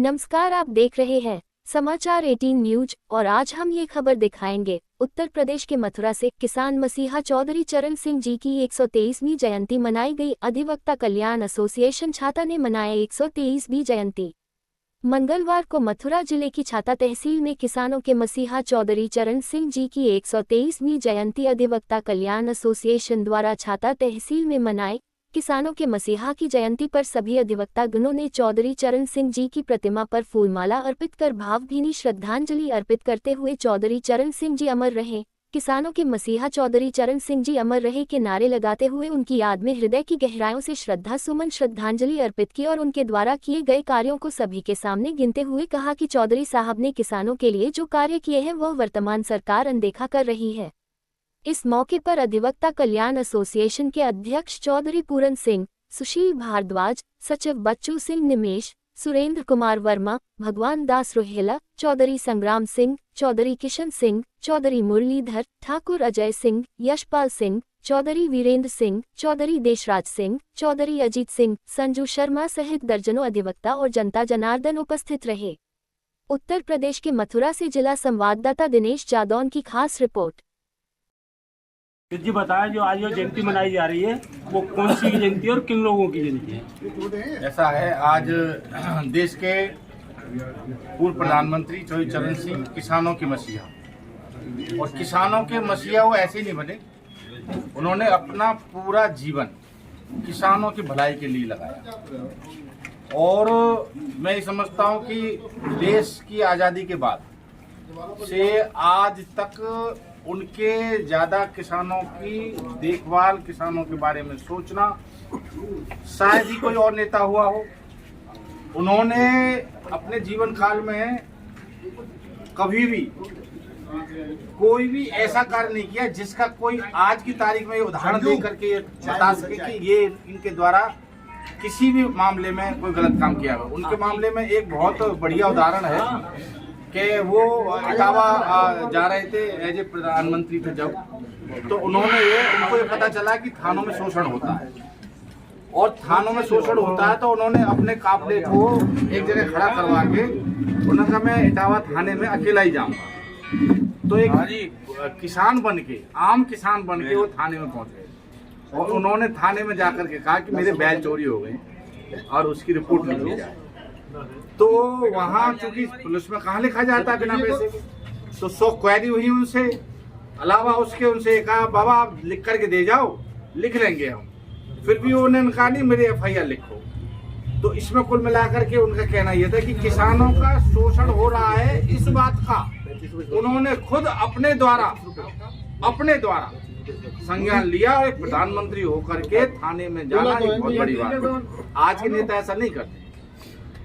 नमस्कार, आप देख रहे हैं समाचार 18 न्यूज और आज हम ये खबर दिखाएंगे। उत्तर प्रदेश के मथुरा से किसान मसीहा चौधरी चरण सिंह जी की 123वीं जयंती मनाई गई। अधिवक्ता कल्याण एसोसिएशन छाता ने मनाया 123वीं जयंती। मंगलवार को मथुरा जिले की छाता तहसील में किसानों के मसीहा चौधरी चरण सिंह जी की 123वीं जयंती अधिवक्ता कल्याण एसोसिएशन द्वारा छाता तहसील में मनाई। किसानों के मसीहा की जयंती पर सभी अधिवक्ता गणों ने चौधरी चरण सिंह जी की प्रतिमा पर फूलमाला अर्पित कर भावभीनी श्रद्धांजलि अर्पित करते हुए चौधरी चरण सिंह जी अमर रहे, किसानों के मसीहा चौधरी चरण सिंह जी अमर रहे के नारे लगाते हुए उनकी याद में हृदय की गहराइयों से श्रद्धांजलि अर्पित की और उनके द्वारा किए गए कार्यों को सभी के सामने गिनते हुए कहा कि चौधरी साहब ने किसानों के लिए जो कार्य किए हैं वह वर्तमान सरकार अनदेखा कर रही है। इस मौके पर अधिवक्ता कल्याण एसोसिएशन के अध्यक्ष चौधरी पूरन सिंह, सुशील भारद्वाज, सचिव बच्चू सिंह निमेश, सुरेंद्र कुमार वर्मा, भगवान दास रोहेला, चौधरी संग्राम सिंह, चौधरी किशन सिंह, चौधरी मुरलीधर, ठाकुर अजय सिंह, यशपाल सिंह, चौधरी वीरेंद्र सिंह, चौधरी देशराज सिंह, चौधरी अजीत सिंह, संजू शर्मा सहित दर्जनों अधिवक्ता और जनता जनार्दन उपस्थित रहे। उत्तर प्रदेश के मथुरा से जिला संवाददाता दिनेश जादौन की खास रिपोर्ट। जी बताया, जो आज ये जयंती मनाई जा रही है वो कौन सी जयंती है और किन लोगों की जयंती है? ऐसा है, आज देश के पूर्व प्रधानमंत्री चौधरी चरण सिंह किसानों के मसीहा, और किसानों के मसीहा वो ऐसे नहीं बने, उन्होंने अपना पूरा जीवन किसानों की भलाई के लिए लगाया। और मैं ये समझता हूँ कि देश की आज़ादी के बाद से आज तक उनके ज़्यादा किसानों की देखभाल, किसानों के बारे में सोचना शायद ही कोई और नेता हुआ हो। उन्होंने अपने जीवन काल में कभी भी कोई भी ऐसा कार्य नहीं किया जिसका कोई आज की तारीख में उदाहरण दे करके बता सके कि ये इनके द्वारा किसी भी मामले में कोई गलत काम किया हो। उनके मामले में एक बहुत बढ़िया उदाहरण है कि वो इटावा जा रहे थे एज ए प्रधानमंत्री थे जब, तो उनको ये पता चला कि थानों में शोषण होता है, और थानों में शोषण होता है तो उन्होंने अपने काफले को एक जगह खड़ा करवा के उन्होंने कहा मैं इटावा थाने में अकेला ही जाऊंगा। तो एक किसान बन के, आम किसान बन के वो थाने में पहुंच गए और उन्होंने थाने में जाकर के कहा कि मेरे बैल चोरी हो गए और उसकी रिपोर्ट लिख ली जाए। तो वहाँ चूंकि पुलिस में कहाँ लिखा जाता है बिना पैसे के, तो 100 क्वेरी हुई उनसे, अलावा उसके उनसे कहा बाबा आप लिख करके दे जाओ, लिख लेंगे हम। फिर भी उन्होंने कहा नहीं मेरी FIR लिखो। तो इसमें कुल मिलाकर के उनका कहना यह था कि किसानों का शोषण हो रहा है, इस बात का उन्होंने खुद अपने द्वारा संज्ञान लिया और एक प्रधानमंत्री होकर के थाने में जाना एक बहुत बड़ी बात है। आज के नेता ऐसा नहीं करते।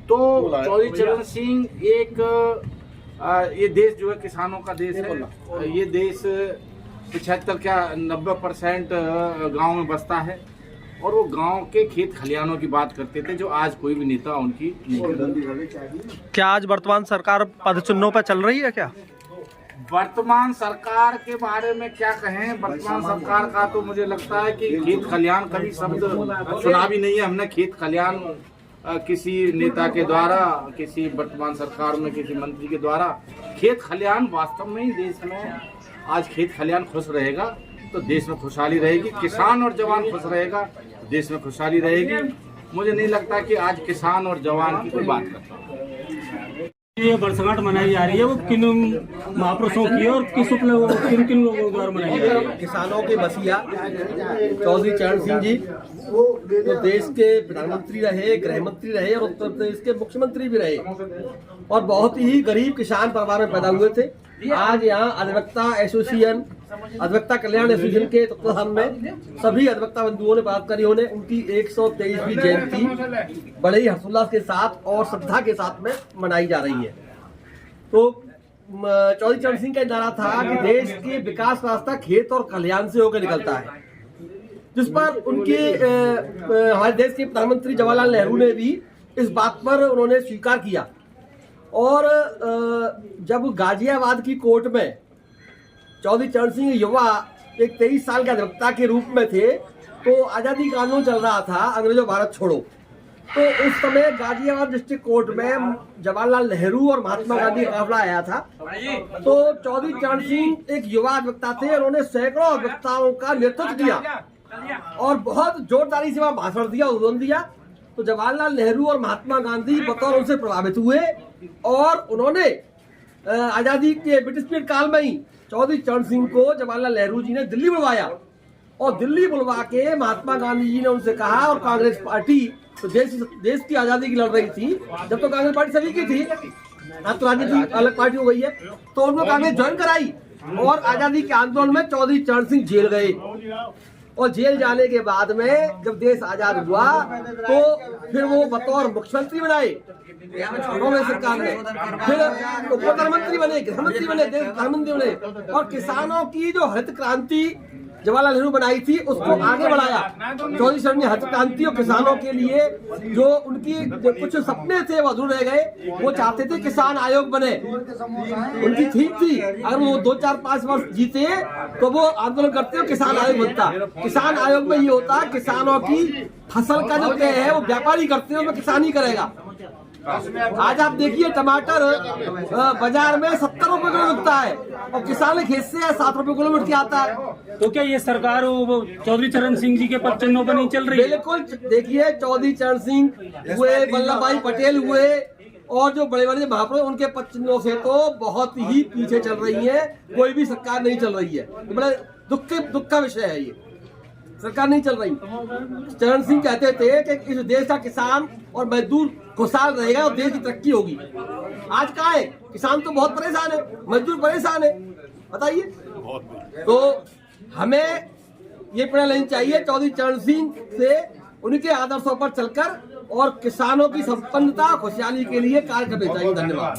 तो चौधरी चरण सिंह ये देश जो है किसानों का देश है। ये देश 75 क्या 90% गांव में बसता है, और वो गांव के खेत खलिहानों की बात करते थे जो आज कोई भी नेता उनकी नहीं करता। क्या आज वर्तमान सरकार पदचिन्हों पर चल रही है? क्या वर्तमान सरकार के बारे में क्या कहें? वर्तमान सरकार का तो मुझे लगता है कि खेत खलिहान कभी शब्द सुना भी नहीं है हमने। खेत खलिहान किसी नेता के द्वारा, किसी वर्तमान सरकार में किसी मंत्री के द्वारा खेत खलिहान वास्तव में ही देश में आज खेत खलिहान खुश रहेगा तो देश में खुशहाली रहेगी, किसान और जवान खुश रहेगा देश में खुशहाली रहेगी। मुझे नहीं लगता कि आज किसान और जवान की कोई बात करता है। ये वर्षगांठ मनाई जा रही है वो किन महापुरुषों की और किन किन लोगों द्वारा मनाई जा रही है? किसानों के मसीहा चौधरी चरण सिंह जी तो देश के प्रधानमंत्री रहे, गृह मंत्री रहे और उत्तर प्रदेश के मुख्यमंत्री भी रहे, और बहुत ही गरीब किसान परिवार में पैदा हुए थे। आज यहाँ अधिवक्ता कल्याण एसोसिएशन के तत्वाधान में सभी अधिवक्ता बंधुओं ने, पदाधिकारियों ने उनकी 123वीं जयंती बड़े ही हर्षोल्लास के साथ और श्रद्धा के साथ में मनाई जा रही है। तो चौधरी चरण सिंह का नारा था कि देश के विकास का रास्ता खेत और खलिहान से होकर निकलता है, जिस पर उनके हमारे देश के प्रधानमंत्री जवाहरलाल नेहरू ने भी इस बात पर उन्होंने स्वीकार किया। और जब गाजियाबाद की कोर्ट में चौधरी चरण सिंह युवा एक 23 साल के अधिवक्ता के रूप में थे, तो आज़ादी कानून चल रहा था, अंग्रेजों भारत छोड़ो। तो उस समय गाजियाबाद डिस्ट्रिक्ट कोर्ट में जवाहरलाल नेहरू और महात्मा गांधी का काफिला आया था। तो चौधरी चरण सिंह एक युवा अधिवक्ता थे, उन्होंने सैकड़ों अधिवक्ताओं का नेतृत्व किया और बहुत जोरदारी से वहां भाषण दिया, उद्बोधन दिया। तो जवाहरलाल नेहरू और महात्मा गांधी बतौर उनसे प्रभावित हुए और उन्होंने आजादी के ब्रिटिश पीरियड काल में ही चौधरी चरण सिंह को जवाहरलाल नेहरू जी ने दिल्ली बुलवाया और दिल्ली बुलवा के महात्मा गांधी जी ने उनसे कहा, और कांग्रेस पार्टी तो देश की आजादी की लड़ रही थी, जब तो कांग्रेस पार्टी सभी की थी, अब तो राजनीति अलग पार्टी हो गई है, तो उनको कांग्रेस ज्वाइन कराई और आजादी के आंदोलन में चौधरी चरण सिंह जेल गए। और जेल जाने के बाद में जब देश आजाद हुआ तो फिर वो बतौर मुख्यमंत्री बनाए कांग्रेस सरकार ने, फिर उप प्रधानमंत्री बने, गृहमंत्री बने, देश प्रधानमंत्री बने और किसानों की जो हरित क्रांति जवाहरलाल नेहरू बनाई थी उसको आगे बढ़ाया। चौधरी चरण ने हरित क्रांति और किसानों के लिए जो उनकी कुछ सपने थे वो अधूरे रह गए। वो चाहते थे किसान आयोग बने, उनकी थीम थी अगर वो 2-4-5 वर्ष जीते तो वो आंदोलन करते और किसान आयोग बनता। किसान आयोग में ये होता किसानों की फसल का जो तय है वो व्यापारी करते हैं, उसमें किसान ही करेगा। आज आप देखिए टमाटर बाजार में 70 रुपए किलो बिकता है और किसान खेत से 7 रुपए किलो मिल के आता है। तो क्या ये सरकार चौधरी चरण सिंह जी के पद चिन्हों पर नहीं चल रही है? बिल्कुल, देखिए चौधरी चरण सिंह हुए, वल्लभ भाई पटेल हुए और जो बड़े बड़े महापुरुष उनके पद चिन्हों से तो बहुत ही पीछे चल रही है, कोई भी सरकार नहीं चल रही है। बड़े दुख का विषय है, ये सरकार नहीं चल रही। चरण सिंह कहते थे कि इस देश का किसान और मजदूर खुशहाल रहेगा और देश की तरक्की होगी। आज कहाँ है? किसान तो बहुत परेशान है, मजदूर परेशान है, बताइए। तो हमें ये प्रेरणा लेनी चाहिए चौधरी चरण सिंह से, उनके आदर्शों पर चलकर और किसानों की संपन्नता खुशहाली के लिए कार्य करने चाहिए। धन्यवाद।